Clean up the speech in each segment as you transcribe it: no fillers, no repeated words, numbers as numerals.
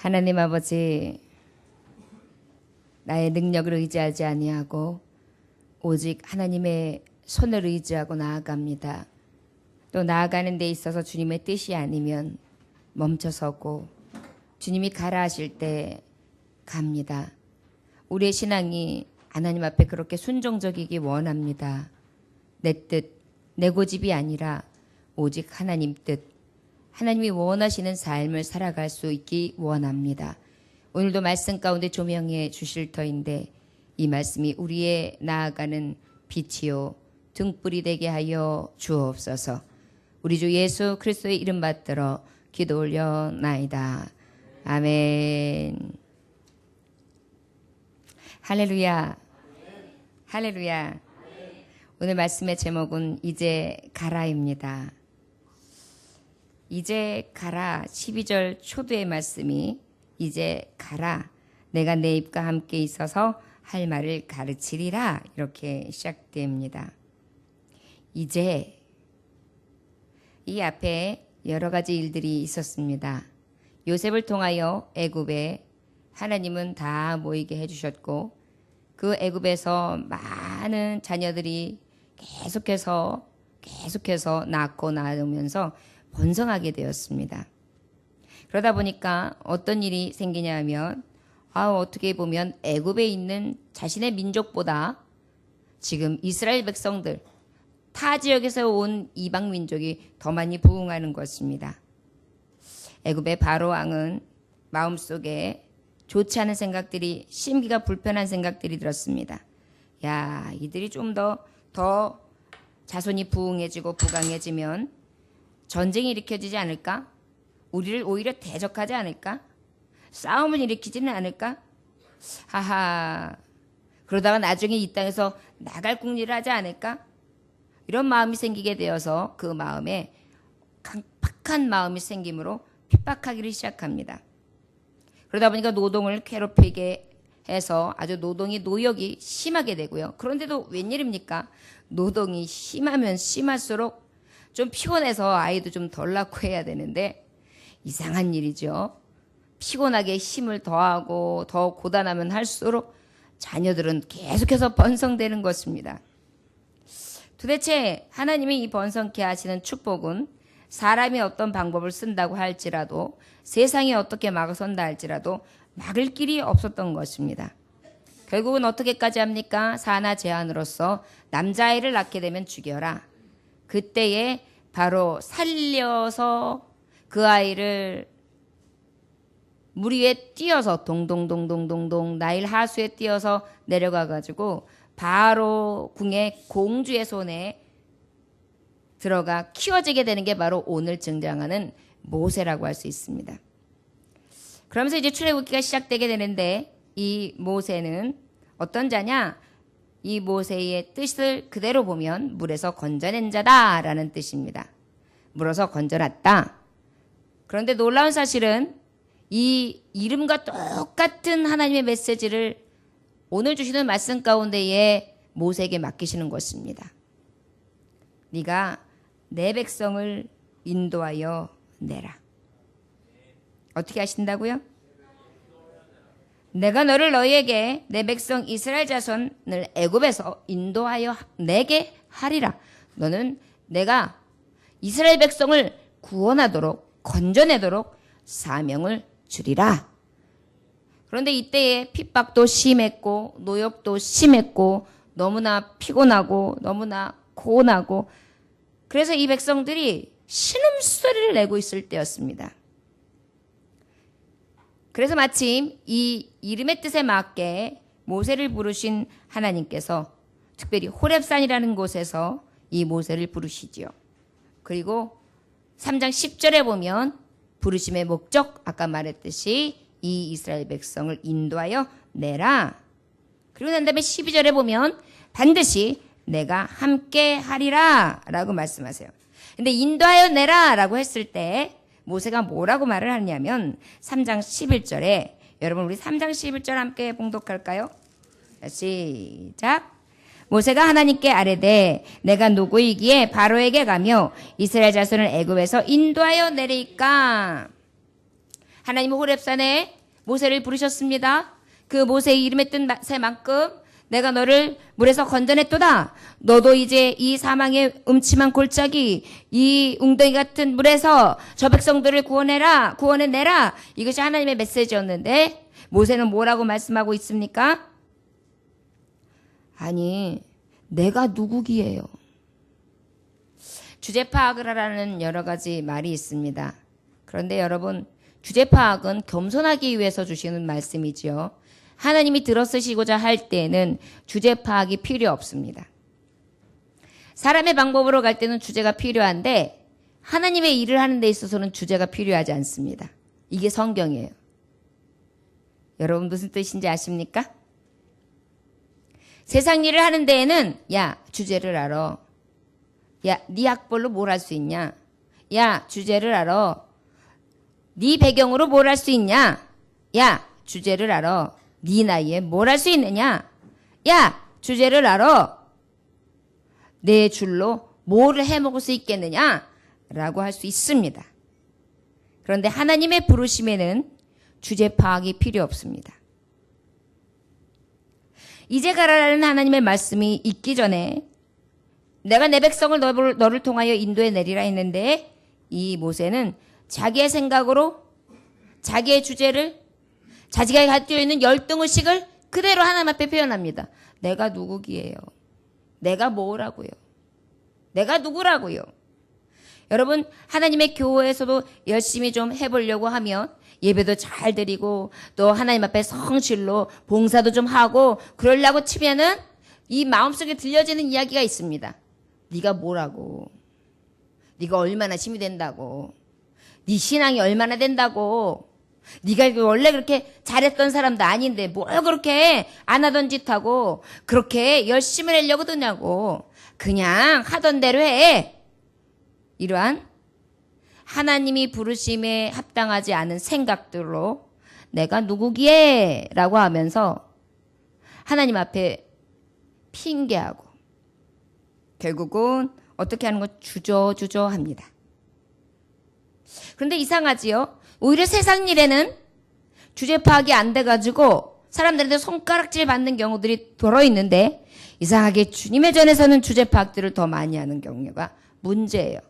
하나님 아버지, 나의 능력을 의지하지 아니하고 오직 하나님의 손을 의지하고 나아갑니다. 또 나아가는 데 있어서 주님의 뜻이 아니면 멈춰서고 주님이 가라 하실 때 갑니다. 우리의 신앙이 하나님 앞에 그렇게 순종적이기 원합니다. 내 뜻, 내 고집이 아니라 오직 하나님 뜻, 하나님이 원하시는 삶을 살아갈 수 있기 원합니다. 오늘도 말씀 가운데 조명해 주실 터인데 이 말씀이 우리의 나아가는 빛이요 등불이 되게 하여 주옵소서. 우리 주 예수 그리스도의 이름 받들어 기도 올려나이다. 아멘. 할렐루야. 할렐루야. 오늘 말씀의 제목은 이제 가라입니다. 이제 가라. 12절 초두의 말씀이 이제 가라. 내가 내 입과 함께 있어서 할 말을 가르치리라. 이렇게 시작됩니다. 이제 이 앞에 여러 가지 일들이 있었습니다. 요셉을 통하여 애굽에 하나님은 다 모이게 해주셨고 그 애굽에서 많은 자녀들이 계속해서 낳고 낳으면서 번성하게 되었습니다. 그러다 보니까 어떤 일이 생기냐 하면 어떻게 보면 애굽에 있는 자신의 민족보다 지금 이스라엘 백성들 타 지역에서 온 이방 민족이 더 많이 부흥하는 것입니다. 애굽의 바로 왕은 마음속에 좋지 않은 생각들이 심기가 불편한 생각들이 들었습니다. 이들이 좀 더 자손이 부흥해지고 부강해지면 전쟁이 일으켜지지 않을까? 우리를 오히려 대적하지 않을까? 싸움을 일으키지는 않을까? 그러다가 나중에 이 땅에서 나갈 궁리를 하지 않을까? 이런 마음이 생기게 되어서 그 마음에 강팍한 마음이 생김으로 핍박하기를 시작합니다. 그러다 보니까 노동을 괴롭히게 해서 아주 노역이 심하게 되고요. 그런데도 웬일입니까? 노동이 심하면 심할수록 좀 피곤해서 아이도 좀 덜 낳고 해야 되는데 이상한 일이죠. 피곤하게 힘을 더하고 더 고단하면 할수록 자녀들은 계속해서 번성되는 것입니다. 도대체 하나님이 이 번성케 하시는 축복은 사람이 어떤 방법을 쓴다고 할지라도 세상이 어떻게 막아선다 할지라도 막을 길이 없었던 것입니다. 결국은 어떻게까지 합니까? 사나 제한으로서 남자아이를 낳게 되면 죽여라. 그때에 바로 살려서 그 아이를 물 위에 띄어서 동동동동동동 나일 하수에 띄어서 내려가가지고 바로 궁의 공주의 손에 들어가 키워지게 되는 게 바로 오늘 등장하는 모세라고 할 수 있습니다. 그러면서 이제 출애굽기가 시작되게 되는데 이 모세는 어떤 자냐? 이 모세의 뜻을 그대로 보면 물에서 건져낸 자다라는 뜻입니다. 물어서 건져놨다. 그런데 놀라운 사실은 이 이름과 똑같은 하나님의 메시지를 오늘 주시는 말씀 가운데에 모세에게 맡기시는 것입니다. 네가 내 백성을 인도하여 내라. 어떻게 하신다고요? 내가 너희에게 내 백성 이스라엘 자손을 애굽에서 인도하여 내게 하리라. 너는 내가 이스라엘 백성을 구원하도록 건져내도록 사명을 주리라. 그런데 이때에 핍박도 심했고 노역도 심했고 너무나 피곤하고 너무나 고온하고 그래서 이 백성들이 신음소리를 내고 있을 때였습니다. 그래서 마침 이 이름의 뜻에 맞게 모세를 부르신 하나님께서 특별히 호렙산이라는 곳에서 이 모세를 부르시지요. 그리고 3장 10절에 보면 부르심의 목적 아까 말했듯이 이 이스라엘 백성을 인도하여 내라. 그리고 난 다음에 12절에 보면 반드시 내가 함께 하리라 라고 말씀하세요. 근데 인도하여 내라 라고 했을 때 모세가 뭐라고 말을 하냐면 3장 11절에 여러분 우리 3장 11절 함께 봉독할까요? 시작. 모세가 하나님께 아뢰되 내가 누구이기에 바로에게 가며 이스라엘 자손을 애굽에서 인도하여 내리까. 하나님은 호렙산에 모세를 부르셨습니다. 그 모세의 이름에 뜬 새만큼 내가 너를 물에서 건져냈도다. 너도 이제 이 사망의 음침한 골짜기, 이 웅덩이 같은 물에서 저 백성들을 구원해내라. 이것이 하나님의 메시지였는데 모세는 뭐라고 말씀하고 있습니까? 아니, 내가 누구기예요? 주제 파악을 하라는 여러 가지 말이 있습니다. 그런데 여러분, 주제 파악은 겸손하기 위해서 주시는 말씀이지요. 하나님이 들어쓰시고자 할 때에는 주제 파악이 필요 없습니다. 사람의 방법으로 갈 때는 주제가 필요한데 하나님의 일을 하는 데 있어서는 주제가 필요하지 않습니다. 이게 성경이에요. 여러분 무슨 뜻인지 아십니까? 세상 일을 하는 데에는 야, 주제를 알아. 야, 네 학벌로 뭘 할 수 있냐? 야, 주제를 알아. 네 배경으로 뭘 할 수 있냐? 야, 주제를 알아. 네 나이에 뭘 할 수 있느냐? 야, 주제를 알아. 내 줄로 뭘 해먹을 수 있겠느냐? 라고 할 수 있습니다. 그런데 하나님의 부르심에는 주제 파악이 필요 없습니다. 이제 가라라는 하나님의 말씀이 있기 전에 내가 내 백성을 너를 통하여 인도해 내리라 했는데 이 모세는 자기의 생각으로 자기의 주제를 자기가 가지고 있는 열등의식을 그대로 하나님 앞에 표현합니다. 내가 누구기예요? 내가 뭐라고요? 내가 누구라고요? 여러분 하나님의 교회에서도 열심히 좀 해보려고 하면 예배도 잘 드리고 또 하나님 앞에 성실로 봉사도 좀 하고 그러려고 치면은 이 마음속에 들려지는 이야기가 있습니다. 네가 뭐라고? 네가 얼마나 힘이 된다고? 네 신앙이 얼마나 된다고? 네가 원래 그렇게 잘했던 사람도 아닌데 뭘 그렇게 안 하던 짓 하고 그렇게 열심히 하려고 드냐고. 그냥 하던 대로 해. 이러한 하나님이 부르심에 합당하지 않은 생각들로 내가 누구기에? 라고 하면서 하나님 앞에 핑계하고 결국은 어떻게 하는 거 주저합니다. 그런데 이상하지요? 오히려 세상 일에는 주제 파악이 안 돼가지고 사람들한테 손가락질 받는 경우들이 들어있는데 이상하게 주님의 전에서는 주제 파악들을 더 많이 하는 경우가 문제예요.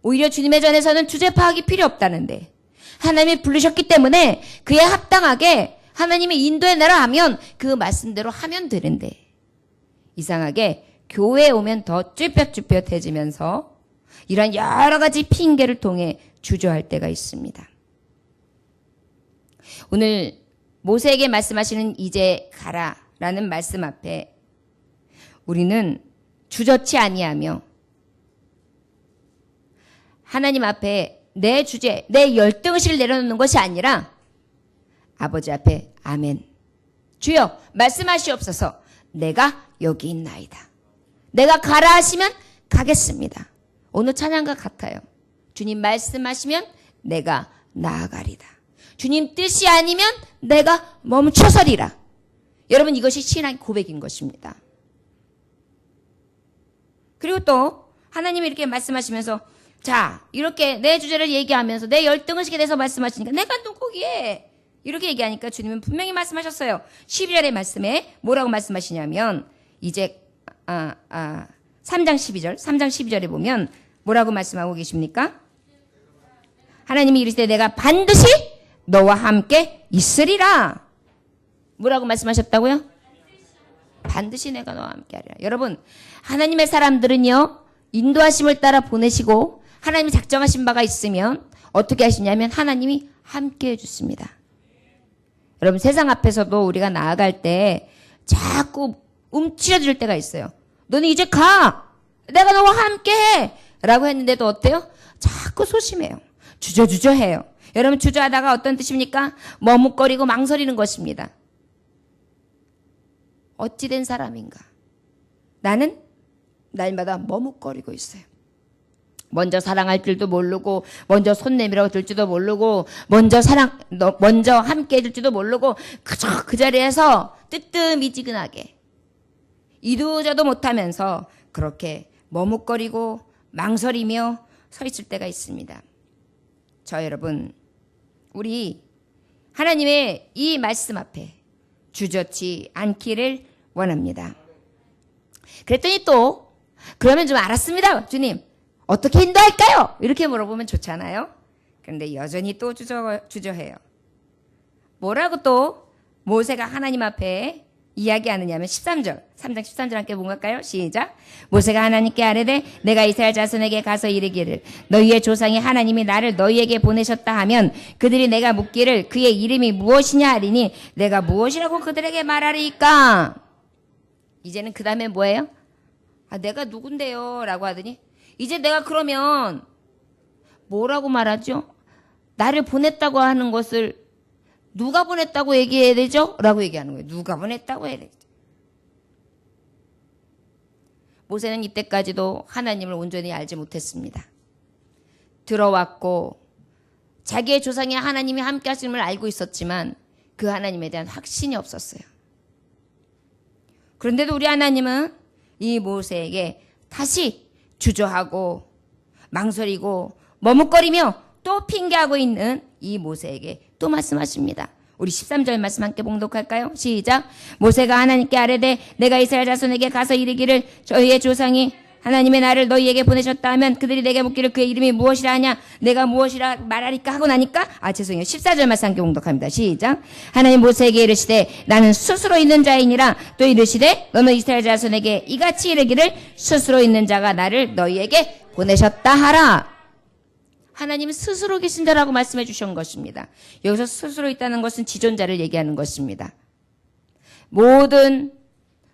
오히려 주님의 전에서는 주제 파악이 필요 없다는데 하나님이 부르셨기 때문에 그에 합당하게 하나님이 인도해내라 하면 그 말씀대로 하면 되는데 이상하게 교회에 오면 더 쭈뼛쭈뼛해지면서 이런 여러 가지 핑계를 통해 주저할 때가 있습니다. 오늘 모세에게 말씀하시는 이제 가라라는 말씀 앞에 우리는 주저치 아니하며 하나님 앞에 내 주제, 내 열등의식을 내려놓는 것이 아니라 아버지 앞에 아멘. 주여 말씀하시옵소서. 내가 여기 있나이다. 내가 가라 하시면 가겠습니다. 오늘 찬양과 같아요. 주님 말씀하시면 내가 나아가리다. 주님 뜻이 아니면 내가 멈춰서리라. 여러분 이것이 신앙의 고백인 것입니다. 그리고 또 하나님이 이렇게 말씀하시면서 자 이렇게 내 주제를 얘기하면서 내 열등의식에 대해서 말씀하시니까 내가 누구기에 이렇게 얘기하니까 주님은 분명히 말씀하셨어요. 12절의 말씀에 뭐라고 말씀하시냐면 이제 3장 12절에 보면 뭐라고 말씀하고 계십니까? 하나님이 이르시되 내가 반드시 너와 함께 있으리라. 뭐라고 말씀하셨다고요? 반드시 내가 너와 함께 하리라. 여러분 하나님의 사람들은요 인도하심을 따라 보내시고 하나님이 작정하신 바가 있으면 어떻게 하시냐면 하나님이 함께 해주십니다. 여러분 세상 앞에서도 우리가 나아갈 때 자꾸 움츠려들 때가 있어요. 너는 이제 가. 내가 너와 함께 해. 라고 했는데도 어때요? 자꾸 소심해요. 주저해요. 여러분 주저하다가 어떤 뜻입니까? 머뭇거리고 망설이는 것입니다. 어찌된 사람인가? 나는 날마다 머뭇거리고 있어요. 먼저 사랑할 줄도 모르고 먼저 손 내밀어 줄 줄도 모르고 먼저 함께 해줄 줄도 모르고 그저 그 자리에서 뜨뜻미지근하게 이도저도 못하면서 그렇게 머뭇거리고 망설이며 서 있을 때가 있습니다. 저 여러분 우리 하나님의 이 말씀 앞에 주저치 않기를 원합니다. 그랬더니 또 그러면 좀 알았습니다. 주님 어떻게 인도할까요? 이렇게 물어보면 좋잖아요. 그런데 여전히 또 주저해요. 뭐라고 또 모세가 하나님 앞에 이야기하느냐면 13절 3장 13절 함께 본걸까요? 시작. 모세가 하나님께 아뢰되 내가 이스라엘 자손에게 가서 이르기를 너희의 조상이 하나님이 나를 너희에게 보내셨다 하면 그들이 내가 묻기를 그의 이름이 무엇이냐 하리니 내가 무엇이라고 그들에게 말하리까. 이제는 그 다음에 뭐예요? 내가 누군데요? 라고 하더니 이제 내가 그러면 뭐라고 말하죠? 나를 보냈다고 하는 것을 누가 보냈다고 얘기해야 되죠? 라고 얘기하는 거예요. 누가 보냈다고 해야 되죠? 모세는 이때까지도 하나님을 온전히 알지 못했습니다. 들어왔고 자기의 조상이 하나님이 함께 하심을 알고 있었지만 그 하나님에 대한 확신이 없었어요. 그런데도 우리 하나님은 이 모세에게 다시 주저하고 망설이고 머뭇거리며 또 핑계하고 있는 이 모세에게 또 말씀하십니다. 우리 13절 말씀 함께 봉독할까요? 시작. 모세가 하나님께 아뢰되 내가 이스라엘 자손에게 가서 이르기를 저희의 조상이 하나님의 나를 너희에게 보내셨다 하면 그들이 내게 묻기를 그의 이름이 무엇이라 하냐 내가 무엇이라 말하리까 하고 나니까 14절 말씀 함께 봉독합니다. 시작. 하나님 모세에게 이르시되 나는 스스로 있는 자이니라 또 이르시되 너는 이스라엘 자손에게 이같이 이르기를 스스로 있는 자가 나를 너희에게 보내셨다 하라. 하나님은 스스로 계신 자라고 말씀해 주신 것입니다. 여기서 스스로 있다는 것은 지존자를 얘기하는 것입니다. 모든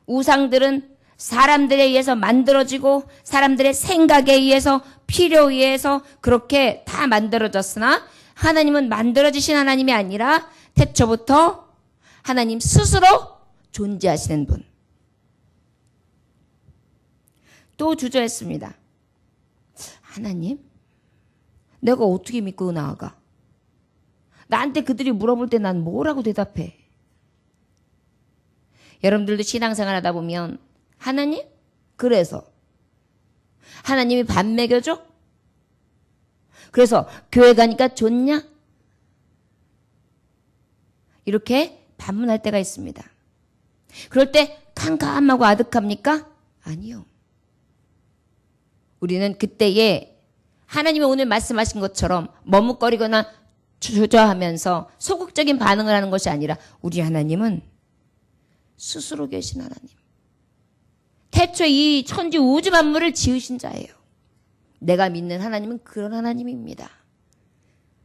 우상들은 사람들에 의해서 만들어지고 사람들의 생각에 의해서 필요에 의해서 그렇게 다 만들어졌으나 하나님은 만들어지신 하나님이 아니라 태초부터 하나님 스스로 존재하시는 분. 또 주저했습니다. 하나님? 내가 어떻게 믿고 나아가? 나한테 그들이 물어볼 때 난 뭐라고 대답해? 여러분들도 신앙생활 하다 보면 하나님? 그래서 하나님이 밥 먹여줘? 그래서 교회 가니까 좋냐? 이렇게 반문할 때가 있습니다. 그럴 때 캄캄하고 아득합니까? 아니요. 우리는 그때에 하나님이 오늘 말씀하신 것처럼 머뭇거리거나 주저하면서 소극적인 반응을 하는 것이 아니라 우리 하나님은 스스로 계신 하나님. 태초에 이 천지 우주 만물을 지으신 자예요. 내가 믿는 하나님은 그런 하나님입니다.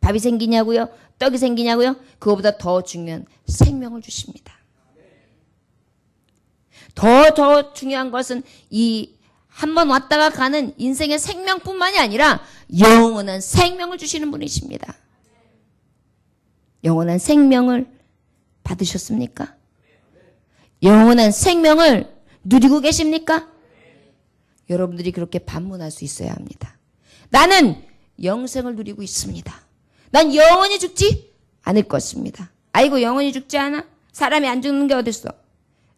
밥이 생기냐고요? 떡이 생기냐고요? 그거보다 더 중요한 생명을 주십니다. 더 중요한 것은 이 한 번 왔다가 가는 인생의 생명뿐만이 아니라 영원한 생명을 주시는 분이십니다. 영원한 생명을 받으셨습니까? 영원한 생명을 누리고 계십니까? 여러분들이 그렇게 반문할 수 있어야 합니다. 나는 영생을 누리고 있습니다. 난 영원히 죽지 않을 것입니다. 아이고 영원히 죽지 않아? 사람이 안 죽는 게 어딨어?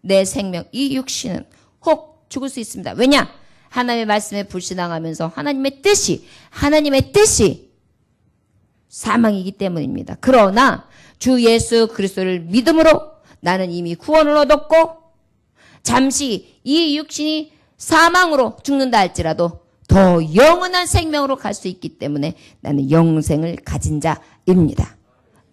내 생명, 이 육신은 혹 죽을 수 있습니다. 왜냐? 하나님의 말씀에 불신앙하면서 하나님의 뜻이 사망이기 때문입니다. 그러나 주 예수 그리스도를 믿음으로 나는 이미 구원을 얻었고 잠시 이 육신이 사망으로 죽는다 할지라도 더 영원한 생명으로 갈 수 있기 때문에 나는 영생을 가진 자입니다.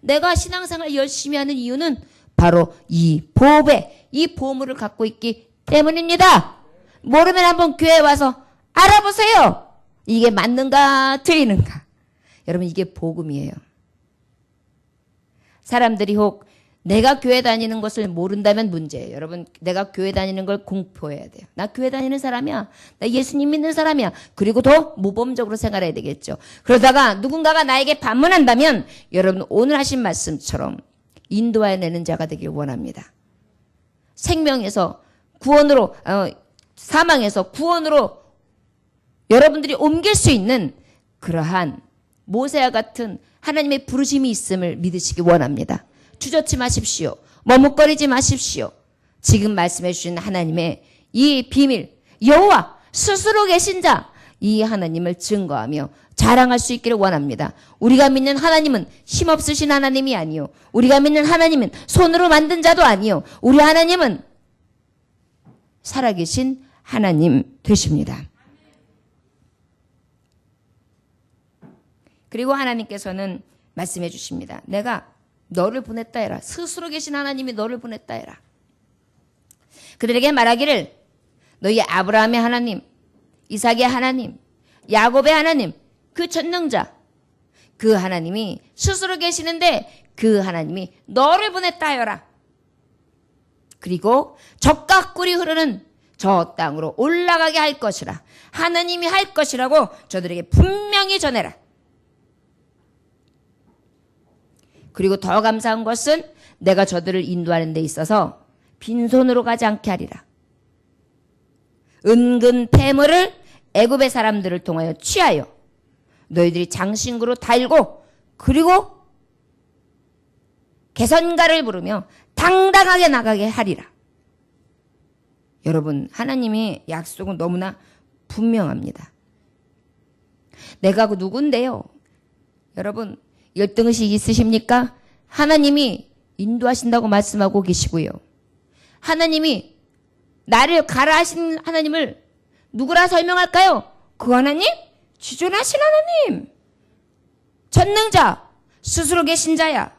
내가 신앙생활을 열심히 하는 이유는 바로 이 보배, 이 보물을 갖고 있기 때문입니다. 모르면 한번 교회에 와서 알아보세요. 이게 맞는가 틀리는가. 여러분 이게 복음이에요. 사람들이 혹 내가 교회 다니는 것을 모른다면 문제예요. 여러분 내가 교회 다니는 걸 공표해야 돼요. 나 교회 다니는 사람이야. 나 예수님 믿는 사람이야. 그리고 더 모범적으로 생활해야 되겠죠. 그러다가 누군가가 나에게 반문한다면 여러분 오늘 하신 말씀처럼 인도해내는 자가 되길 원합니다. 생명에서 구원으로 사망에서 구원으로 여러분들이 옮길 수 있는 그러한 모세와 같은 하나님의 부르심이 있음을 믿으시기 원합니다. 주저치 마십시오. 머뭇거리지 마십시오. 지금 말씀해 주신 하나님의 이 비밀, 여호와 스스로 계신 자, 이 하나님을 증거하며 자랑할 수 있기를 원합니다. 우리가 믿는 하나님은 힘없으신 하나님이 아니요. 우리가 믿는 하나님은 손으로 만든 자도 아니요. 우리 하나님은 살아계신 하나님 되십니다. 그리고 하나님께서는 말씀해 주십니다. 내가 너를 보냈다 해라. 스스로 계신 하나님이 너를 보냈다 해라. 그들에게 말하기를 너희 아브라함의 하나님, 이삭의 하나님, 야곱의 하나님, 그 전능자, 그 하나님이 스스로 계시는데 그 하나님이 너를 보냈다 하여라. 그리고 적과 꿀이 흐르는 저 땅으로 올라가게 할 것이라. 하나님이 할 것이라고 저들에게 분명히 전해라. 그리고 더 감사한 것은 내가 저들을 인도하는 데 있어서 빈손으로 가지 않게 하리라. 은근 폐물을 애굽의 사람들을 통하여 취하여 너희들이 장신구로 달고 그리고 개선가를 부르며 당당하게 나가게 하리라. 여러분, 하나님의 약속은 너무나 분명합니다. 내가 그 누군데요? 여러분, 열등의식 있으십니까? 하나님이 인도하신다고 말씀하고 계시고요. 하나님이 나를 가라 하신 하나님을 누구라 설명할까요? 그 하나님? 지존하신 하나님. 전능자, 스스로 계신 자야.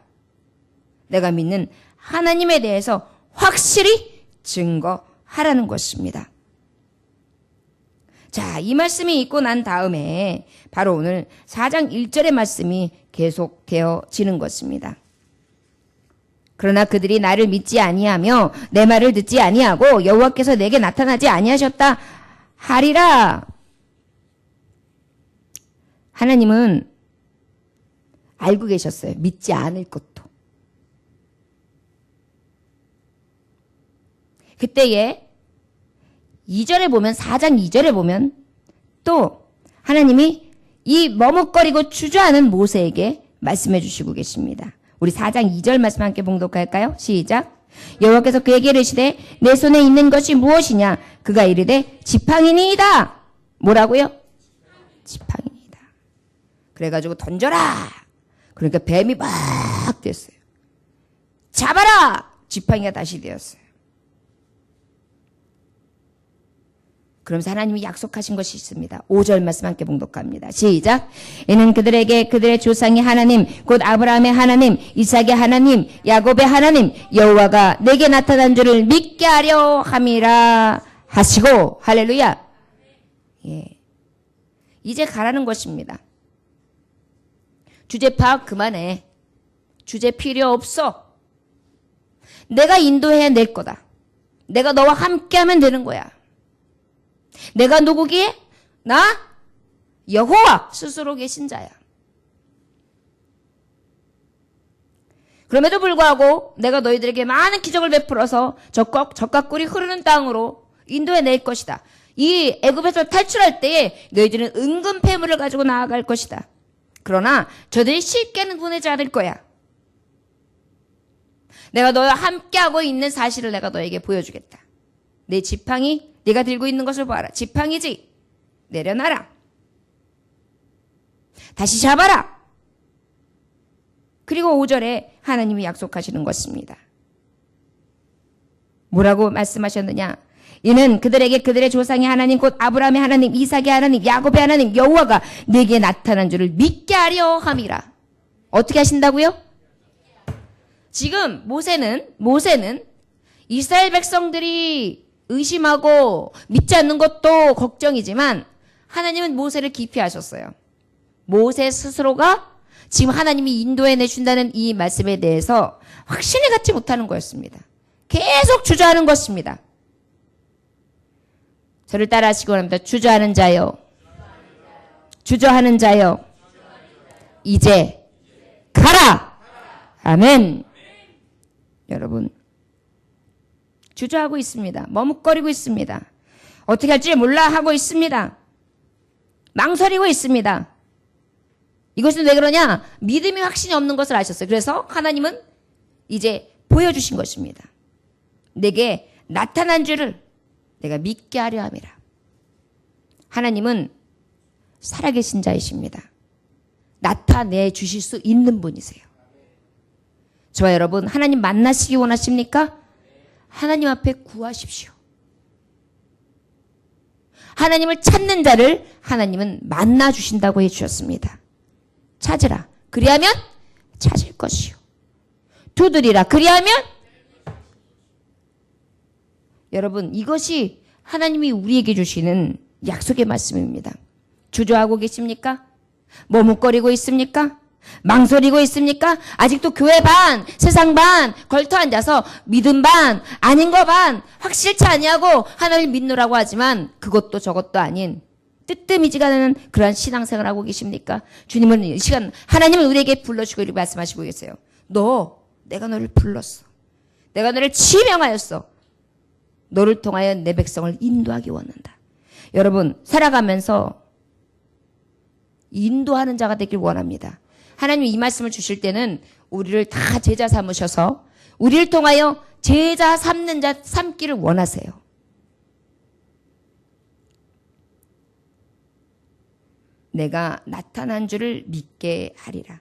내가 믿는 하나님에 대해서 확실히 증거하라는 것입니다. 자, 이 말씀이 있고 난 다음에 바로 오늘 4장 1절의 말씀이 계속되어지는 것입니다. 그러나 그들이 나를 믿지 아니하며 내 말을 듣지 아니하고 여호와께서 내게 나타나지 아니하셨다 하리라. 하나님은 알고 계셨어요. 믿지 않을 것도. 그때에 2절에 보면 4장 2절에 보면 또 하나님이 이 머뭇거리고 주저하는 모세에게 말씀해 주시고 계십니다. 우리 4장 2절 말씀 함께 봉독할까요? 시작. 여호와께서 그에게 이르시되 내 손에 있는 것이 무엇이냐? 그가 이르되 지팡이니이다. 뭐라고요? 지팡이니이다. 그래가지고 던져라. 그러니까 뱀이 막 됐어요. 잡아라. 지팡이가 다시 되었어요. 그러면서 하나님이 약속하신 것이 있습니다. 5절 말씀 함께 봉독합니다. 시작. 이는 그들에게 그들의 조상의 하나님 곧 아브라함의 하나님 이삭의 하나님 야곱의 하나님 여호와가 내게 나타난 줄을 믿게 하려 함이라 하시고 할렐루야. 예. 이제 가라는 것입니다. 주제 파악 그만해. 주제 필요 없어. 내가 인도해낼 거다. 내가 너와 함께하면 되는 거야. 내가 누구기에? 나? 여호와 스스로 계신 자야. 그럼에도 불구하고 내가 너희들에게 많은 기적을 베풀어서 적과 꿀이 흐르는 땅으로 인도해낼 것이다. 이 애굽에서 탈출할 때에 너희들은 은근 폐물을 가지고 나아갈 것이다. 그러나 저들이 쉽게는 보내지 않을 거야. 내가 너와 함께하고 있는 사실을 내가 너에게 보여주겠다. 내 지팡이 네가 들고 있는 것을 봐라. 지팡이지. 내려놔라. 다시 잡아라. 그리고 5절에 하나님이 약속하시는 것입니다. 뭐라고 말씀하셨느냐? 이는 그들에게 그들의 조상의 하나님 곧 아브라함의 하나님 이삭의 하나님 야곱의 하나님 여호와가 내게 나타난 줄을 믿게 하려 함이라. 어떻게 하신다고요? 지금 모세는 이스라엘 백성들이 의심하고 믿지 않는 것도 걱정이지만 하나님은 모세를 기피하셨어요. 모세 스스로가 지금 하나님이 인도해 내준다는 이 말씀에 대해서 확신을 갖지 못하는 거였습니다. 계속 주저하는 것입니다. 저를 따라 하시기 원합니다. 주저하는 자요. 주저하는 자요. 이제 가라. 아멘. 여러분. 주저하고 있습니다. 머뭇거리고 있습니다. 어떻게 할지 몰라 하고 있습니다. 망설이고 있습니다. 이것은 왜 그러냐? 믿음이 확신이 없는 것을 아셨어요. 그래서 하나님은 이제 보여주신 것입니다. 내게 나타난 줄을 내가 믿게 하려 함이라. 하나님은 살아계신 자이십니다. 나타내 주실 수 있는 분이세요. 저와 여러분, 하나님 만나시기 원하십니까? 하나님 앞에 구하십시오. 하나님을 찾는 자를 하나님은 만나 주신다고 해주셨습니다. 찾으라. 그리하면 찾을 것이요. 두드리라. 그리하면 여러분, 이것이 하나님이 우리에게 주시는 약속의 말씀입니다. 주저하고 계십니까? 머뭇거리고 있습니까? 망설이고 있습니까? 아직도 교회 반, 세상 반 걸터 앉아서 믿음 반, 아닌 거 반, 확실치 아니하고 하나님 믿노라고 하지만 그것도 저것도 아닌 뜨뜻미지가 않은 그러한 신앙생활을 하고 계십니까? 주님은 이 시간 하나님은 우리에게 불러주고 이렇게 말씀하시고 계세요. 내가 너를 불렀어. 내가 너를 지명하였어. 너를 통하여 내 백성을 인도하기 원한다. 여러분, 살아가면서 인도하는 자가 되길 원합니다. 하나님 이 말씀을 주실 때는 우리를 다 제자 삼으셔서 우리를 통하여 제자 삼는 자 삼기를 원하세요. 내가 나타난 줄을 믿게 하리라.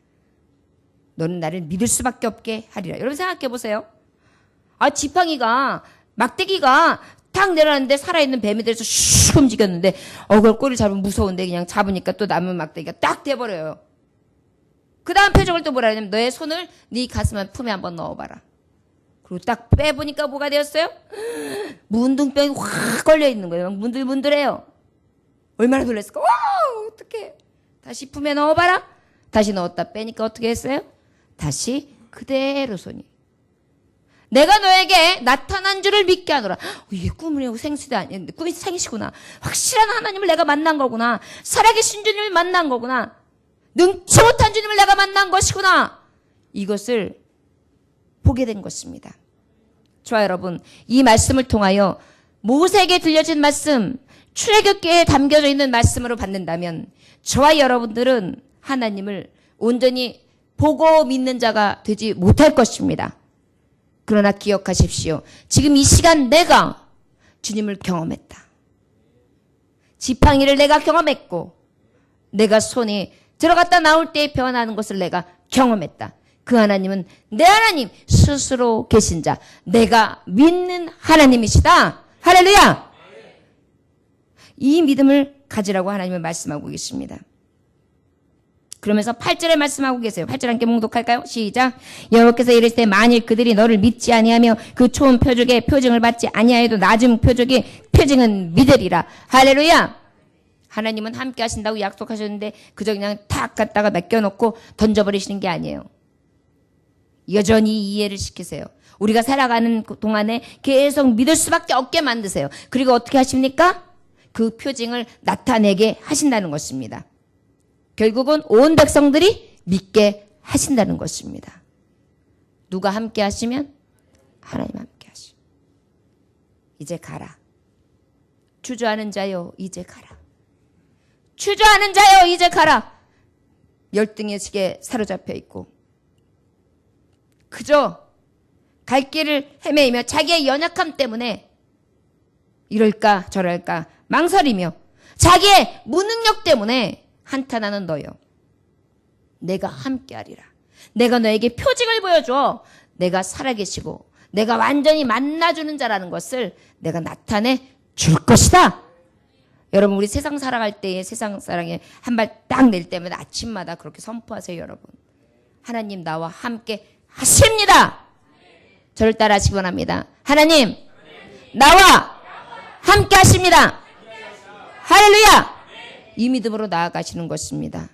너는 나를 믿을 수밖에 없게 하리라. 여러분 생각해 보세요. 지팡이가 막대기가 탁 내려놨는데 살아있는 뱀이 돼서 슉 움직였는데 그걸 꼬리를 잡으면 무서운데 그냥 잡으니까 또 남은 막대기가 딱 돼버려요. 그 다음 표정을 또 뭐라 하냐면 너의 손을 네 가슴 품에 한번 넣어봐라. 그리고 딱 빼보니까 뭐가 되었어요? 문둥병이 확 걸려있는 거예요. 막 문들문들해요. 얼마나 놀랐을까? 와 어떡해. 다시 품에 넣어봐라. 다시 넣었다 빼니까 어떻게 했어요? 다시 그대로 손이. 내가 너에게 나타난 줄을 믿게 하노라. 이게 꿈이고 생시도 아닌데 꿈이 생시구나. 확실한 하나님을 내가 만난 거구나. 살아계신 주님을 만난 거구나. 능치 못한 주님을 내가 만난 것이구나. 이것을 보게 된 것입니다. 저와 여러분, 이 말씀을 통하여 모세에게 들려진 말씀, 출애굽기에 담겨져 있는 말씀으로 받는다면 저와 여러분들은 하나님을 온전히 보고 믿는 자가 되지 못할 것입니다. 그러나 기억하십시오. 지금 이 시간 내가 주님을 경험했다. 지팡이를 내가 경험했고 내가 손이 들어갔다 나올 때 변하는 것을 내가 경험했다. 그 하나님은 내 하나님 스스로 계신 자, 내가 믿는 하나님이시다. 할렐루야. 이 믿음을 가지라고 하나님은 말씀하고 계십니다. 그러면서 8절에 말씀하고 계세요. 8절 함께 봉독할까요? 시작. 여호와께서 이르시되 만일 그들이 너를 믿지 아니하며 그 좋은 표적의 표징을 받지 아니하여도 낮은 표적의 표징은 믿으리라. 할렐루야. 하나님은 함께 하신다고 약속하셨는데 그저 그냥 탁 갖다가 맡겨놓고 던져버리시는 게 아니에요. 여전히 이해를 시키세요. 우리가 살아가는 동안에 계속 믿을 수밖에 없게 만드세요. 그리고 어떻게 하십니까? 그 표징을 나타내게 하신다는 것입니다. 결국은 온 백성들이 믿게 하신다는 것입니다. 누가 함께 하시면? 하나님 함께 하시. 이제 가라. 주저하는 자여 이제 가라. 주저하는 자여 이제 가라. 열등의 지게 사로잡혀 있고 그저 갈 길을 헤매이며 자기의 연약함 때문에 이럴까 저럴까 망설이며 자기의 무능력 때문에 한탄하는 너요. 내가 함께하리라. 내가 너에게 표징을 보여줘. 내가 살아계시고 내가 완전히 만나주는 자라는 것을 내가 나타내 줄 것이다. 여러분 우리 세상 살아갈 때에 세상 사랑에 한 발 딱 낼 때마다 아침마다 그렇게 선포하세요. 여러분. 하나님 나와 함께 하십니다. 저를 따라 하시기 원합니다. 하나님 나와 함께 하십니다. 할렐루야. 이 믿음으로 나아가시는 것입니다.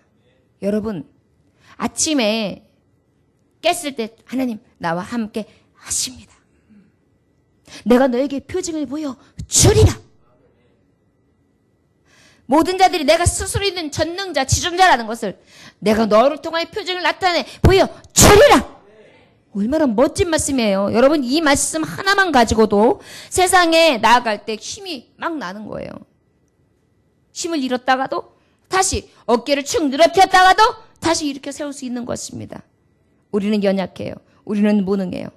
여러분 아침에 깼을 때 하나님 나와 함께 하십니다. 내가 너에게 표징을 보여 주리라. 모든 자들이 내가 스스로 있는 전능자 지존자라는 것을 내가 너를 통하여 표징을 나타내 보여 주리라. 얼마나 멋진 말씀이에요. 여러분 이 말씀 하나만 가지고도 세상에 나아갈 때 힘이 막 나는 거예요. 힘을 잃었다가도 다시 어깨를 축 늘어뜨렸다가도 다시 일으켜 세울 수 있는 것입니다. 우리는 연약해요. 우리는 무능해요.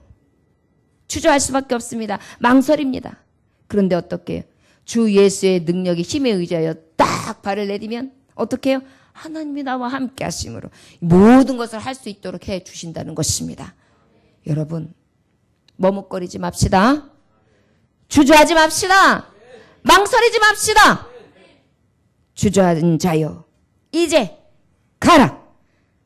주저할 수밖에 없습니다. 망설입니다. 그런데 어떻게 해요? 주 예수의 능력이 힘에 의지하여 딱 발을 내디면 어떻게 해요? 하나님이 나와 함께 하심으로 모든 것을 할 수 있도록 해 주신다는 것입니다. 여러분, 머뭇거리지 맙시다. 주저하지 맙시다. 망설이지 맙시다. 주저하는 자여, 이제 가라.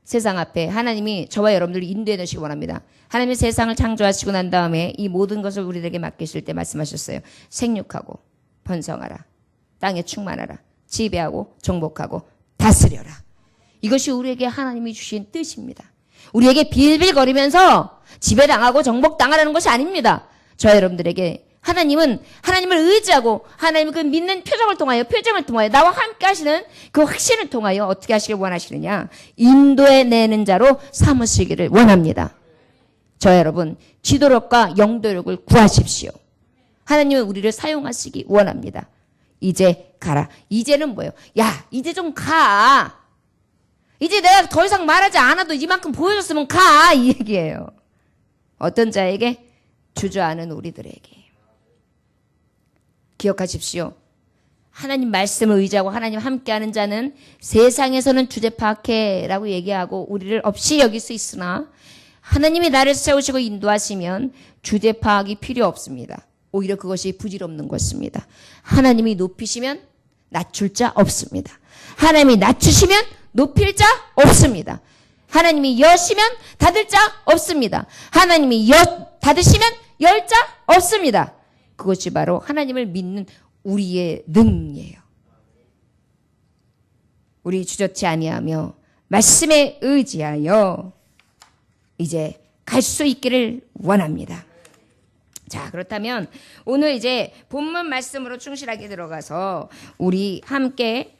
세상 앞에 하나님이 저와 여러분들을 인도해 주시기 원합니다. 하나님이 세상을 창조하시고 난 다음에 이 모든 것을 우리에게 맡기실 때 말씀하셨어요. 생육하고 번성하라. 땅에 충만하라. 지배하고 정복하고 다스려라. 이것이 우리에게 하나님이 주신 뜻입니다. 우리에게 빌빌거리면서 지배당하고 정복당하라는 것이 아닙니다. 저와 여러분들에게 하나님은 하나님을 의지하고 하나님을 그 믿는 표정을 통하여 나와 함께 하시는 그 확신을 통하여 어떻게 하시길 원하시느냐, 인도해내는 자로 삼으시기를 원합니다. 저와 여러분, 지도력과 영도력을 구하십시오. 하나님은 우리를 사용하시기 원합니다. 이제 가라. 이제는 뭐예요? 야, 이제 좀 가. 이제 내가 더 이상 말하지 않아도 이만큼 보여줬으면 가. 이 얘기예요. 어떤 자에게? 주저하는 우리들에게. 기억하십시오. 하나님 말씀을 의지하고 하나님 함께하는 자는 세상에서는 주제 파악해라고 얘기하고 우리를 없이 여길 수 있으나 하나님이 나를 세우시고 인도하시면 주제 파악이 필요 없습니다. 오히려 그것이 부질없는 것입니다. 하나님이 높이시면 낮출 자 없습니다. 하나님이 낮추시면 높일 자 없습니다. 하나님이 여시면 닫을 자 없습니다. 하나님이 닫으시면 열 자 없습니다. 그것이 바로 하나님을 믿는 우리의 능이에요. 우리 주저치 아니하며 말씀에 의지하여 이제 갈 수 있기를 원합니다. 자, 그렇다면 오늘 이제 본문 말씀으로 충실하게 들어가서 우리 함께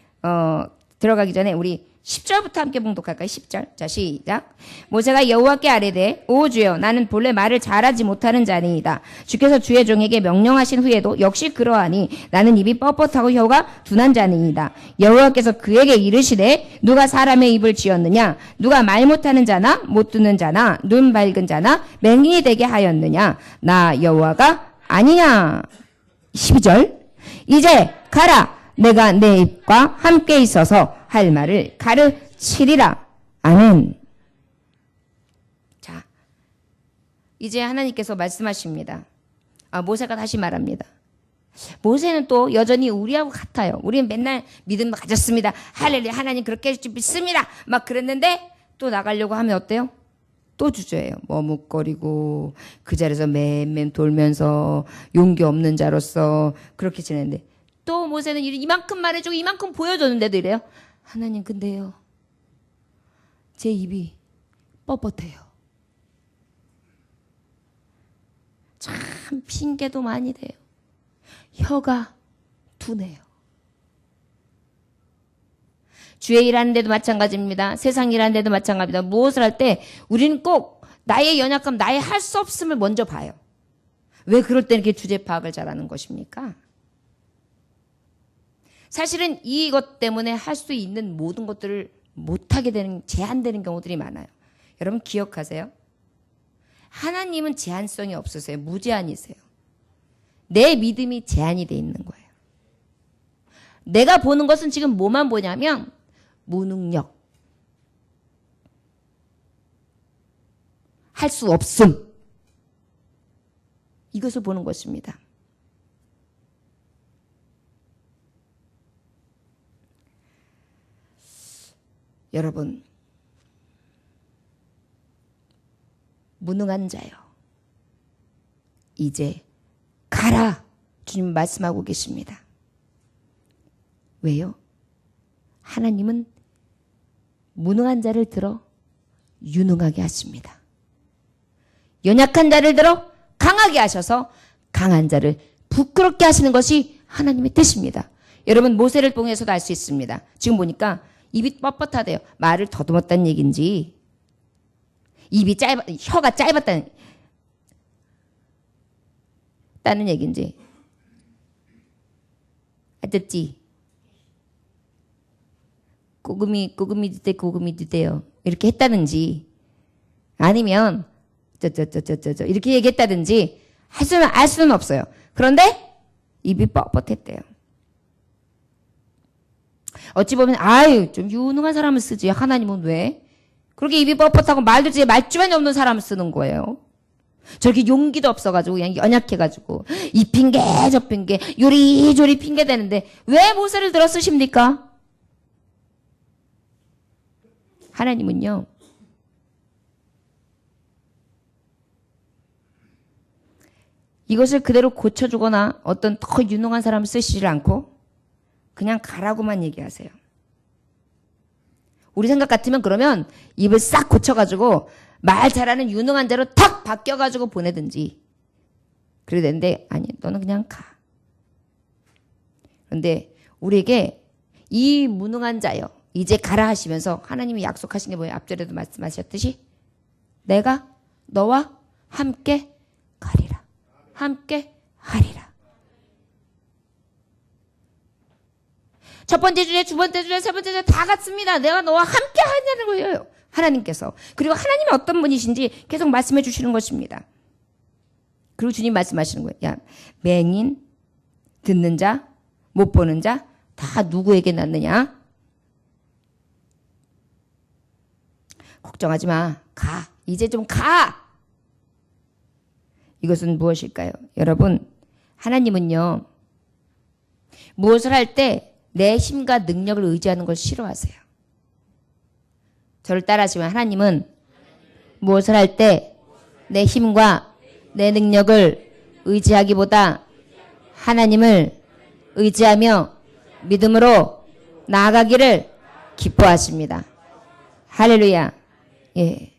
들어가기 전에 우리 10절부터 함께 봉독할까요? 10절. 자, 시작. 모세가 여호와께 아뢰되 오 주여, 나는 본래 말을 잘하지 못하는 자니이다. 주께서 주의 종에게 명령하신 후에도 역시 그러하니 나는 입이 뻣뻣하고 혀가 둔한 자니이다. 여호와께서 그에게 이르시되 누가 사람의 입을 지었느냐? 누가 말 못하는 자나 못 듣는 자나 눈 밝은 자나 맹인이 되게 하였느냐? 나 여호와가 아니냐. 12절. 이제 가라. 내가 내 입과 함께 있어서 할 말을 가르치리라. 아멘. 자, 이제 하나님께서 말씀하십니다. 모세가 다시 말합니다. 모세는 또 여전히 우리하고 같아요. 우리는 맨날 믿음을 가졌습니다. 할렐루야, 하나님 그렇게 해주지 믿습니다. 막 그랬는데 또 나가려고 하면 어때요? 또 주저해요. 머뭇거리고 그 자리에서 맴맴 돌면서 용기 없는 자로서 그렇게 지내는데 또 모세는 이만큼 말해주고 이만큼 보여줬는데도 이래요. 하나님 근데요, 제 입이 뻣뻣해요. 참 핑계도 많이 돼요. 혀가 둔해요. 주의 일하는 데도 마찬가지입니다. 세상 일하는 데도 마찬가지입니다. 무엇을 할 때 우리는 꼭 나의 연약함, 나의 할 수 없음을 먼저 봐요. 왜 그럴 때 이렇게 주제 파악을 잘하는 것입니까? 사실은 이것 때문에 할 수 있는 모든 것들을 못하게 되는, 제한되는 경우들이 많아요. 여러분 기억하세요. 하나님은 제한성이 없으세요. 무제한이세요. 내 믿음이 제한이 돼 있는 거예요. 내가 보는 것은 지금 뭐만 보냐면 무능력, 할 수 없음, 이것을 보는 것입니다. 여러분, 무능한 자요, 이제 가라. 주님 말씀하고 계십니다. 왜요? 하나님은 무능한 자를 들어 유능하게 하십니다. 연약한 자를 들어 강하게 하셔서 강한 자를 부끄럽게 하시는 것이 하나님의 뜻입니다. 여러분 모세를 통해서도 알 수 있습니다. 지금 보니까 입이 뻣뻣하대요. 말을 더듬었다는 얘기인지 혀가 짧았다는 얘기인지 듣지? 고금이 드대요. 이렇게 했다든지 아니면 이렇게 얘기했다든지 알 수는 없어요. 그런데 입이 뻣뻣했대요. 어찌 보면 아유 좀 유능한 사람을 쓰지 하나님은 왜 그렇게 입이 뻣뻣하고 말도 제 말주변이 없는 사람을 쓰는 거예요. 저렇게 용기도 없어가지고 그냥 연약해가지고 이 핑계 저 핑계 요리조리 핑계 대는데 왜 모세를 들어 쓰십니까? 하나님은요 이것을 그대로 고쳐주거나 어떤 더 유능한 사람을 쓰시질 않고 그냥 가라고만 얘기하세요. 우리 생각 같으면 그러면 입을 싹 고쳐가지고 말 잘하는 유능한 대로 탁 바뀌어가지고 보내든지 그래야 되는데 아니 너는 그냥 가. 그런데 우리에게 이 무능한 자여 이제 가라 하시면서 하나님이 약속하신 게 뭐예요? 앞절에도 말씀하셨듯이 내가 너와 함께 가리라. 함께 하리라. 첫 번째 주제, 두 번째 주제, 세 번째 주제 다 같습니다. 내가 너와 함께 하냐는 거예요. 하나님께서. 그리고 하나님이 어떤 분이신지 계속 말씀해 주시는 것입니다. 그리고 주님 말씀하시는 거예요. 야, 맹인, 듣는 자, 못 보는 자 다 누구에게 낳느냐? 걱정하지 마. 가. 이제 좀 가. 이것은 무엇일까요? 여러분, 하나님은요, 무엇을 할 때 내 힘과 능력을 의지하는 걸 싫어하세요. 저를 따라하시면 하나님은 무엇을 할 때 내 힘과 내 능력을 의지하기보다 하나님을 의지하며 믿음으로 나아가기를 기뻐하십니다. 할렐루야. 예.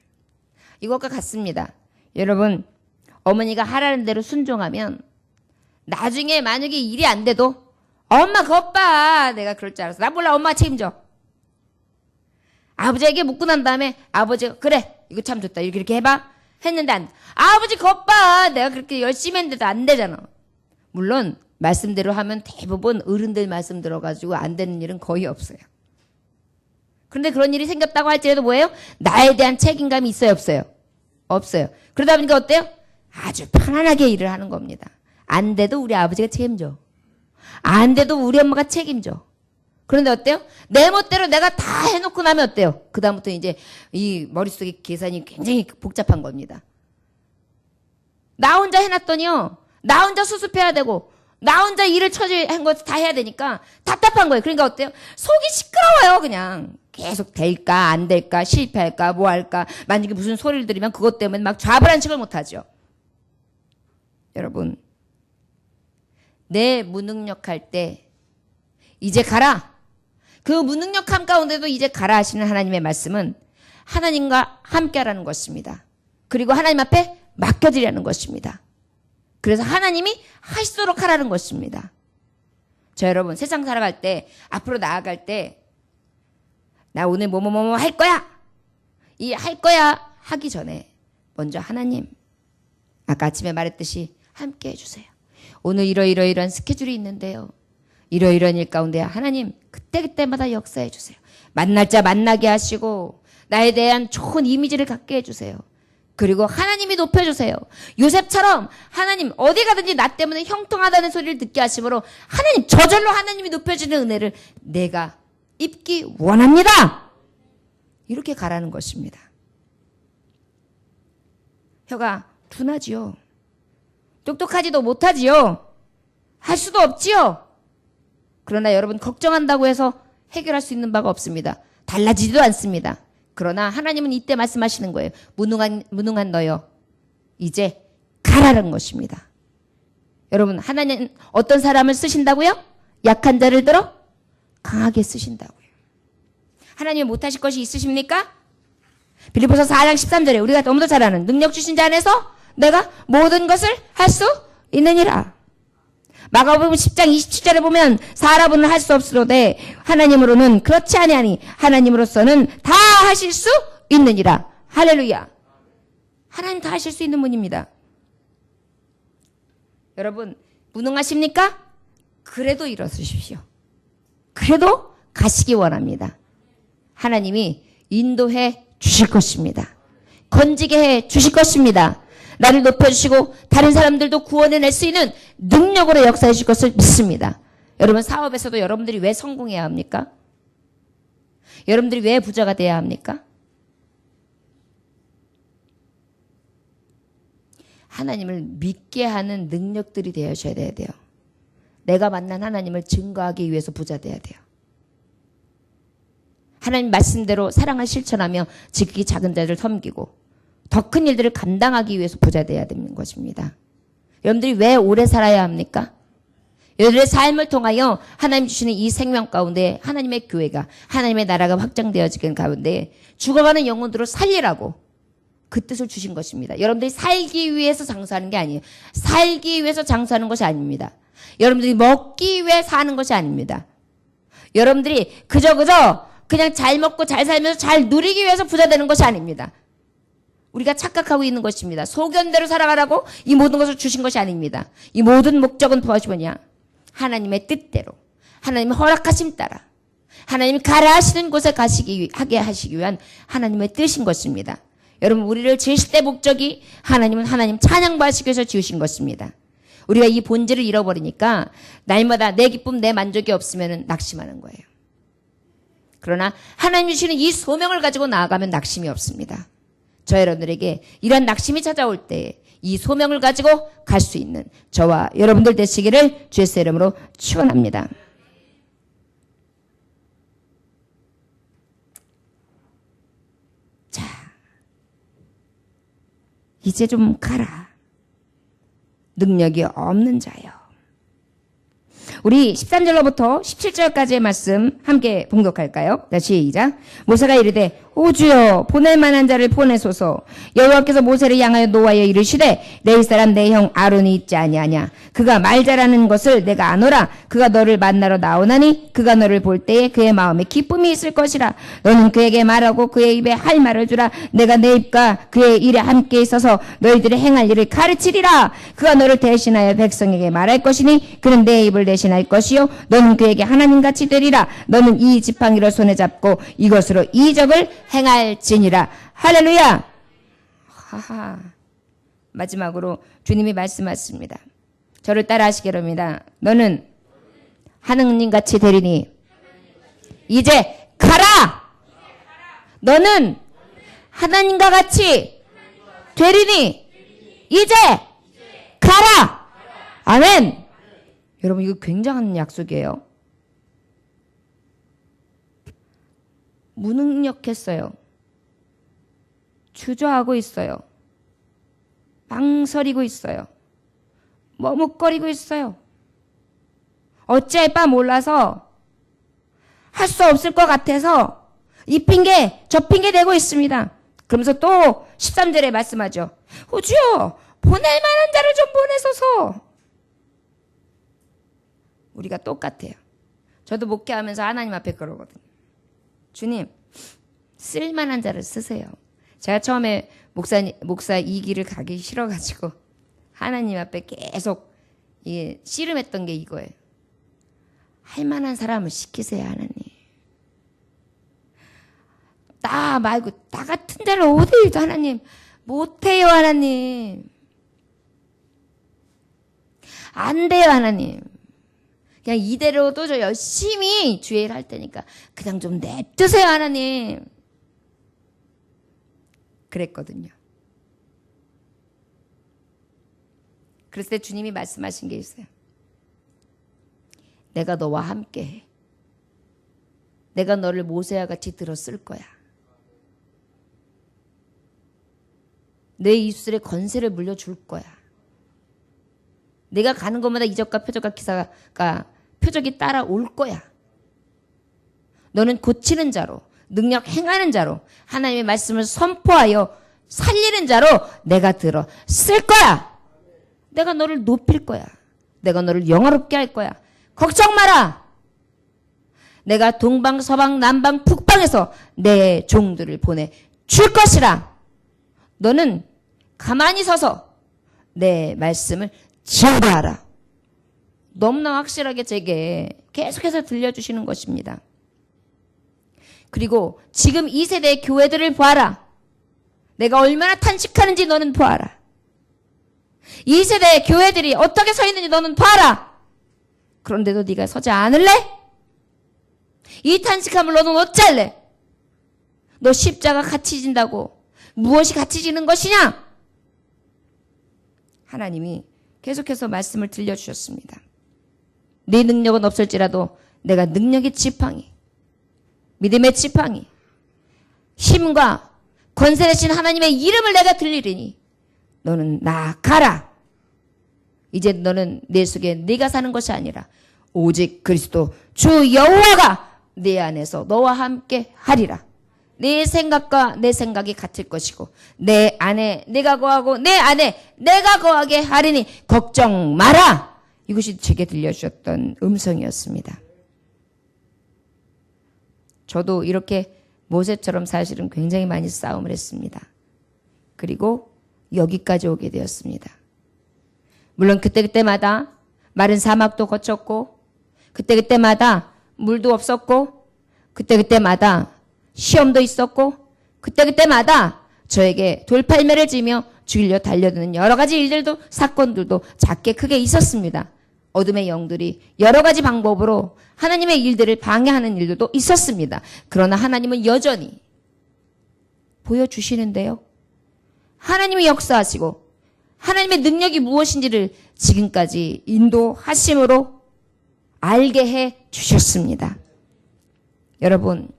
이것과 같습니다. 여러분, 어머니가 하라는 대로 순종하면 나중에 만약에 일이 안 돼도 엄마 그것 봐. 내가 그럴 줄 알았어. 나 몰라. 엄마가 책임져. 아버지에게 묻고 난 다음에 아버지가 그래. 이거 참 좋다. 이렇게 해봐. 했는데 안 돼. 아버지 그것 봐. 내가 그렇게 열심히 했는데도 안 되잖아. 물론 말씀대로 하면 대부분 어른들 말씀 들어가지고 안 되는 일은 거의 없어요. 그런데 그런 일이 생겼다고 할지라도 뭐예요? 나에 대한 책임감이 있어요? 없어요? 없어요. 그러다 보니까 어때요? 아주 편안하게 일을 하는 겁니다. 안 돼도 우리 아버지가 책임져. 안 돼도 우리 엄마가 책임져. 그런데 어때요? 내 멋대로 내가 다 해놓고 나면 어때요? 그 다음부터 이제 이 머릿속에 계산이 굉장히 복잡한 겁니다. 나 혼자 해놨더니요. 나 혼자 수습해야 되고 나 혼자 일을 처리한 거 다 해야 되니까 답답한 거예요. 그러니까 어때요? 속이 시끄러워요. 그냥 계속 될까 안 될까 실패할까 뭐 할까 만약에 무슨 소리를 들으면 그것 때문에 막 좌불안식을 못하죠. 여러분 내 무능력할 때 이제 가라. 그 무능력함 가운데도 이제 가라 하시는 하나님의 말씀은 하나님과 함께하라는 것입니다. 그리고 하나님 앞에 맡겨드리라는 것입니다. 그래서 하나님이 하시도록 하라는 것입니다. 자 여러분 세상 살아갈 때 앞으로 나아갈 때 나 오늘 뭐뭐뭐뭐 할 거야. 이 할 거야 하기 전에 먼저 하나님 아까 아침에 말했듯이 함께 해주세요. 오늘 이러이러이러한 스케줄이 있는데요. 이러이러한 일 가운데 하나님 그때그때마다 역사해 주세요. 만날 자 만나게 하시고 나에 대한 좋은 이미지를 갖게 해주세요. 그리고 하나님이 높여주세요. 요셉처럼 하나님 어디 가든지 나 때문에 형통하다는 소리를 듣게 하심으로 하나님 저절로 하나님이 높여주는 은혜를 내가 입기 원합니다. 이렇게 가라는 것입니다. 혀가 둔하지요. 똑똑하지도 못하지요. 할 수도 없지요. 그러나 여러분 걱정한다고 해서 해결할 수 있는 바가 없습니다. 달라지지도 않습니다. 그러나 하나님은 이때 말씀하시는 거예요. 무능한 너여 이제 가라는 것입니다. 여러분 하나님 어떤 사람을 쓰신다고요? 약한 자를 들어 강하게 쓰신다고요. 하나님이 못하실 것이 있으십니까? 빌립보서 4장 13절에 우리가 너무도 잘 아는 능력 주신 자 안에서 내가 모든 것을 할 수 있느니라. 마가복음 10장 27절에 보면 사람은 할 수 없으로되 하나님으로는 그렇지 아니하니 하나님으로서는 다 하실 수 있느니라. 할렐루야. 하나님 다 하실 수 있는 분입니다. 여러분 무능하십니까? 그래도 일어서십시오. 그래도 가시기 원합니다. 하나님이 인도해 주실 것입니다. 건지게 해 주실 것입니다. 나를 높여주시고 다른 사람들도 구원해낼 수 있는 능력으로 역사해 주실 것을 믿습니다. 여러분 사업에서도 여러분들이 왜 성공해야 합니까? 여러분들이 왜 부자가 돼야 합니까? 하나님을 믿게 하는 능력들이 되셔야 돼요. 내가 만난 하나님을 증거하기 위해서 부자 돼야 돼요. 하나님 말씀대로 사랑을 실천하며 지극히 작은 자를 섬기고 더 큰 일들을 감당하기 위해서 부자 돼야 되는 것입니다. 여러분들이 왜 오래 살아야 합니까? 여러분들의 삶을 통하여 하나님 주시는 이 생명 가운데 하나님의 교회가, 하나님의 나라가 확장되어지는 가운데 죽어가는 영혼들을 살리라고 그 뜻을 주신 것입니다. 여러분들이 살기 위해서 장사하는 게 아니에요. 살기 위해서 장사하는 것이 아닙니다. 여러분들이 먹기 위해 사는 것이 아닙니다. 여러분들이 그저 그냥 잘 먹고 잘 살면서 잘 누리기 위해서 부자 되는 것이 아닙니다. 우리가 착각하고 있는 것입니다. 소견대로 살아가라고 이 모든 것을 주신 것이 아닙니다. 이 모든 목적은 무엇이 뭐냐? 하나님의 뜻대로, 하나님의 허락하심 따라, 하나님이 가라 하시는 곳에 하게 하시기 위한 하나님의 뜻인 것입니다. 여러분, 우리를 지으실 때 목적이 하나님은 하나님 찬양받으시기 위해서 지으신 것입니다. 우리가 이 본질을 잃어버리니까 날마다 내 기쁨, 내 만족이 없으면 낙심하는 거예요. 그러나 하나님 주시는 이 소명을 가지고 나아가면 낙심이 없습니다. 저 여러분들에게 이런 낙심이 찾아올 때 이 소명을 가지고 갈 수 있는 저와 여러분들 되시기를 주의 이름으로 축원합니다. 자, 이제 좀 가라. 능력이 없는 자여. 우리 13절로부터 17절까지의 말씀 함께 봉독할까요? 시작. 모세가 이르되 오 주여 보낼 만한 자를 보내소서. 여호와께서 모세를 향하여 노하여 이르시되 레위 사람 내 형 아론이 있지 아니하냐. 그가 말 잘하는 것을 내가 아노라. 그가 너를 만나러 나오나니 그가 너를 볼 때에 그의 마음에 기쁨이 있을 것이라. 너는 그에게 말하고 그의 입에 할 말을 주라. 내가 내 입과 그의 일에 함께 있어서 너희들이 행할 일을 가르치리라. 그가 너를 대신하여 백성에게 말할 것이니 그는 내 입을 대신할 것이요 너는 그에게 하나님같이 되리라. 너는 이 지팡이를 손에 잡고 이것으로 이적을 행할지니라. 할렐루야. 하하. 마지막으로 주님이 말씀하십니다. 저를 따라 하시기로 합니다. 너는 하느님같이 되리니 이제 가라. 너는 하나님과 같이 되리니 이제 가라. 아멘. 여러분, 이거 굉장한 약속이에요. 무능력했어요. 주저하고 있어요. 망설이고 있어요. 머뭇거리고 있어요. 어찌할 바 몰라서 할 수 없을 것 같아서 이 핑계 저 핑계 대고 있습니다. 그러면서 또 13절에 말씀하죠. 주여 보낼 만한 자를 좀 보내소서. 우리가 똑같아요. 저도 목회하면서 하나님 앞에 그러거든요. 주님, 쓸만한 자를 쓰세요. 제가 처음에 목사 이 길을 가기 싫어가지고 하나님 앞에 계속 씨름했던 게 이거예요. 할 만한 사람을 시키세요, 하나님. 나 말고 나 같은 자를 어디에도 하나님 못해요, 하나님. 안 돼요, 하나님. 그냥 이대로도 저 열심히 주의 일 할 테니까 그냥 좀 냅두세요, 하나님. 그랬거든요. 그랬을 때 주님이 말씀하신 게 있어요. 내가 너와 함께 해. 내가 너를 모세와 같이 들었을 거야. 내 입술에 건세를 물려줄 거야. 내가 가는 곳마다 이적과 표적과 기사가 표적이 따라올 거야. 너는 고치는 자로, 능력 행하는 자로, 하나님의 말씀을 선포하여 살리는 자로 내가 들어 쓸 거야. 내가 너를 높일 거야. 내가 너를 영화롭게 할 거야. 걱정 마라. 내가 동방, 서방, 남방, 북방에서 내 종들을 보내줄 것이라. 너는 가만히 서서 내 말씀을 증거하라. 너무나 확실하게 제게 계속해서 들려주시는 것입니다. 그리고 지금 이 세대의 교회들을 보아라. 내가 얼마나 탄식하는지 너는 보아라. 이 세대의 교회들이 어떻게 서 있는지 너는 봐라. 그런데도 네가 서지 않을래? 이 탄식함을 너는 어찌할래? 너 십자가 같이 진다고 무엇이 같이 지는 것이냐? 하나님이 계속해서 말씀을 들려주셨습니다. 네 능력은 없을지라도 내가 능력의 지팡이, 믿음의 지팡이, 힘과 권세 되신 하나님의 이름을 내가 들리리니 너는 나아가라. 이제 너는 내 속에 네가 사는 것이 아니라 오직 그리스도 주 여호와가 내 안에서 너와 함께 하리라. 내 생각과 내 생각이 같을 것이고 내 안에 내가 거하고 내 안에 내가 거하게 하리니 걱정 마라. 이것이 제게 들려주셨던 음성이었습니다. 저도 이렇게 모세처럼 사실은 굉장히 많이 싸움을 했습니다. 그리고 여기까지 오게 되었습니다. 물론 그때마다 마른 사막도 거쳤고 그때마다 물도 없었고 그때마다 시험도 있었고 그때마다 저에게 돌팔매를 지며 죽이려 달려드는 여러 가지 일들도 사건들도 작게 크게 있었습니다. 어둠의 영들이 여러 가지 방법으로 하나님의 일들을 방해하는 일들도 있었습니다. 그러나 하나님은 여전히 보여주시는데요. 하나님이 역사하시고 하나님의 능력이 무엇인지를 지금까지 인도하심으로 알게 해 주셨습니다. 여러분,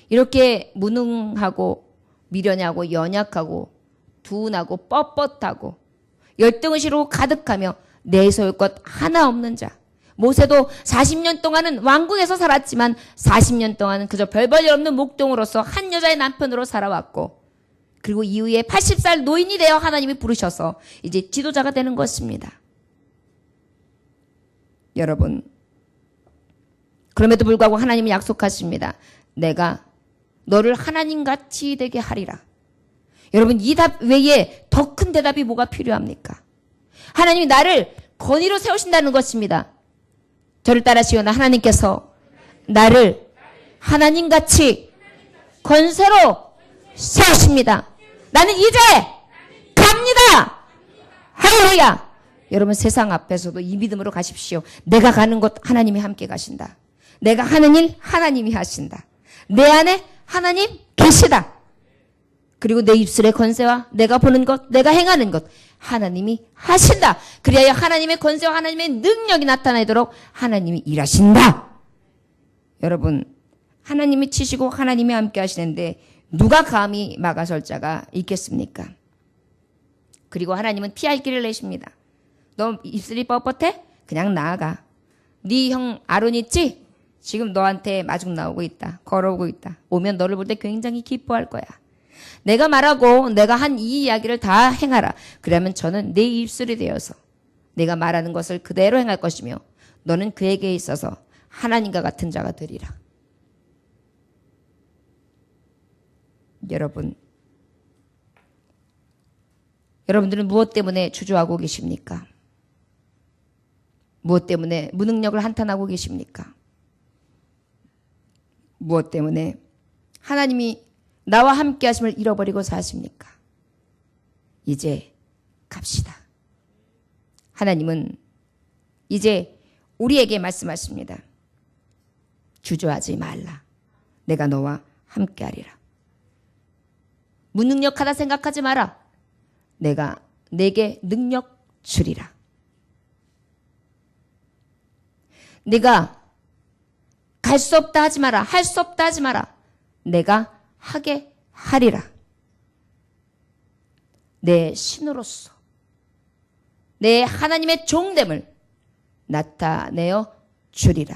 이렇게 무능하고 미련하고 연약하고 둔하고 뻣뻣하고 열등의식으로 가득하며 내세울 것 하나 없는 자. 모세도 40년 동안은 왕궁에서 살았지만 40년 동안은 그저 별 볼 일 없는 목동으로서 한 여자의 남편으로 살아왔고 그리고 이후에 80살 노인이 되어 하나님이 부르셔서 이제 지도자가 되는 것입니다. 여러분, 그럼에도 불구하고 하나님은 약속하십니다. 내가 너를 하나님같이 되게 하리라. 여러분, 이 답 외에 더 큰 대답이 뭐가 필요합니까? 하나님이 나를 권위로 세우신다는 것입니다. 저를 따라시오나 하나님께서 나를 하나님같이 권세로 세우십니다. 나는 이제 갑니다. 할렐루야. 여러분, 세상 앞에서도 이 믿음으로 가십시오. 내가 가는 곳 하나님이 함께 가신다. 내가 하는 일 하나님이 하신다. 내 안에 하나님 계시다. 그리고 내 입술의 권세와 내가 보는 것, 내가 행하는 것 하나님이 하신다. 그리하여 하나님의 권세와 하나님의 능력이 나타나도록 하나님이 일하신다. 여러분, 하나님이 치시고 하나님이 함께 하시는데 누가 감히 막아설 자가 있겠습니까? 그리고 하나님은 피할 길을 내십니다. 너 입술이 뻣뻣해? 그냥 나아가. 네 형 아론 있지? 지금 너한테 마중 나오고 있다. 걸어오고 있다. 오면 너를 볼 때 굉장히 기뻐할 거야. 내가 말하고 내가 한 이 이야기를 다 행하라. 그러면 저는 내 입술이 되어서 내가 말하는 것을 그대로 행할 것이며 너는 그에게 있어서 하나님과 같은 자가 되리라. 여러분들은 무엇 때문에 주저하고 계십니까? 무엇 때문에 무능력을 한탄하고 계십니까? 무엇 때문에 하나님이 나와 함께 하심을 잃어버리고 사십니까? 이제 갑시다. 하나님은 이제 우리에게 말씀하십니다. 주저하지 말라. 내가 너와 함께 하리라. 무능력하다 생각하지 마라. 내가 내게 능력 주리라. 네가 갈 수 없다 하지 마라. 할 수 없다 하지 마라. 내가 하게 하리라. 내 신으로서 내 하나님의 종됨을 나타내어 주리라.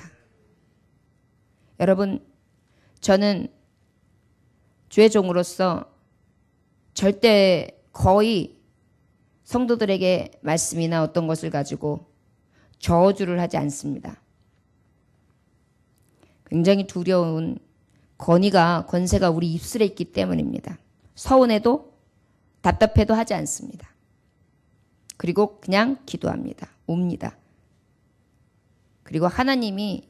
여러분, 저는 주의 종으로서 절대 거의 성도들에게 말씀이나 어떤 것을 가지고 저주를 하지 않습니다. 굉장히 두려운 권세가 우리 입술에 있기 때문입니다. 서운해도 답답해도 하지 않습니다. 그리고 그냥 기도합니다. 옵니다. 그리고 하나님이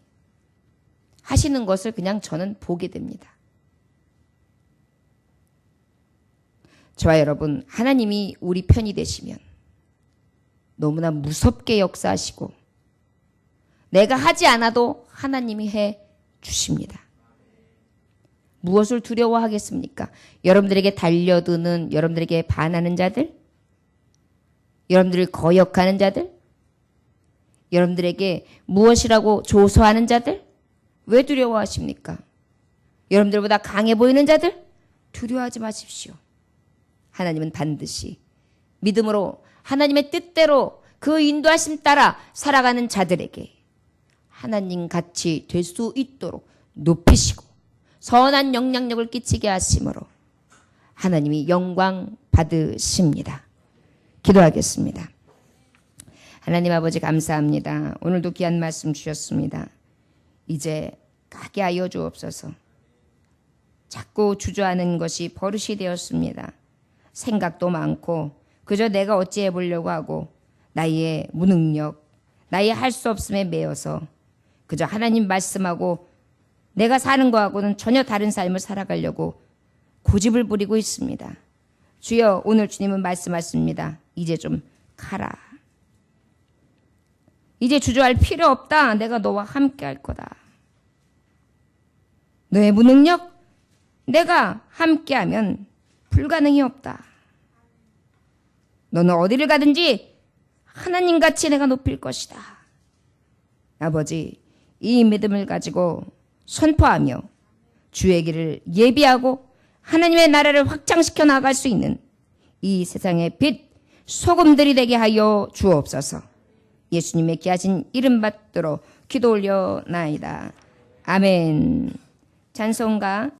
하시는 것을 그냥 저는 보게 됩니다. 저와 여러분, 하나님이 우리 편이 되시면 너무나 무섭게 역사하시고 내가 하지 않아도 하나님이 해 주십니다. 무엇을 두려워하겠습니까? 여러분들에게 달려드는, 여러분들에게 반하는 자들? 여러분들을 거역하는 자들? 여러분들에게 무엇이라고 조소하는 자들? 왜 두려워하십니까? 여러분들보다 강해 보이는 자들? 두려워하지 마십시오. 하나님은 반드시 믿음으로 하나님의 뜻대로 그 인도하심 따라 살아가는 자들에게 하나님 같이 될 수 있도록 높이시고 선한 영향력을 끼치게 하심으로 하나님이 영광 받으십니다. 기도하겠습니다. 하나님 아버지 감사합니다. 오늘도 귀한 말씀 주셨습니다. 이제 가게 하여 주옵소서. 자꾸 주저하는 것이 버릇이 되었습니다. 생각도 많고 그저 내가 어찌해 보려고 하고 나의 무능력, 나의 할 수 없음에 매여서 그저 하나님 말씀하고 내가 사는 거하고는 전혀 다른 삶을 살아가려고 고집을 부리고 있습니다. 주여, 오늘 주님은 말씀하십니다. 이제 좀 가라. 이제 주저할 필요 없다. 내가 너와 함께 할 거다. 너의 무능력, 내가 함께하면 불가능이 없다. 너는 어디를 가든지 하나님같이 내가 높일 것이다. 아버지, 이 믿음을 가지고 선포하며 주의 길을 예비하고 하나님의 나라를 확장시켜 나갈 수 있는 이 세상의 빛, 소금들이 되게 하여 주옵소서. 예수님의 귀하신 이름 받들어 기도 올려나이다. 아멘. 찬송가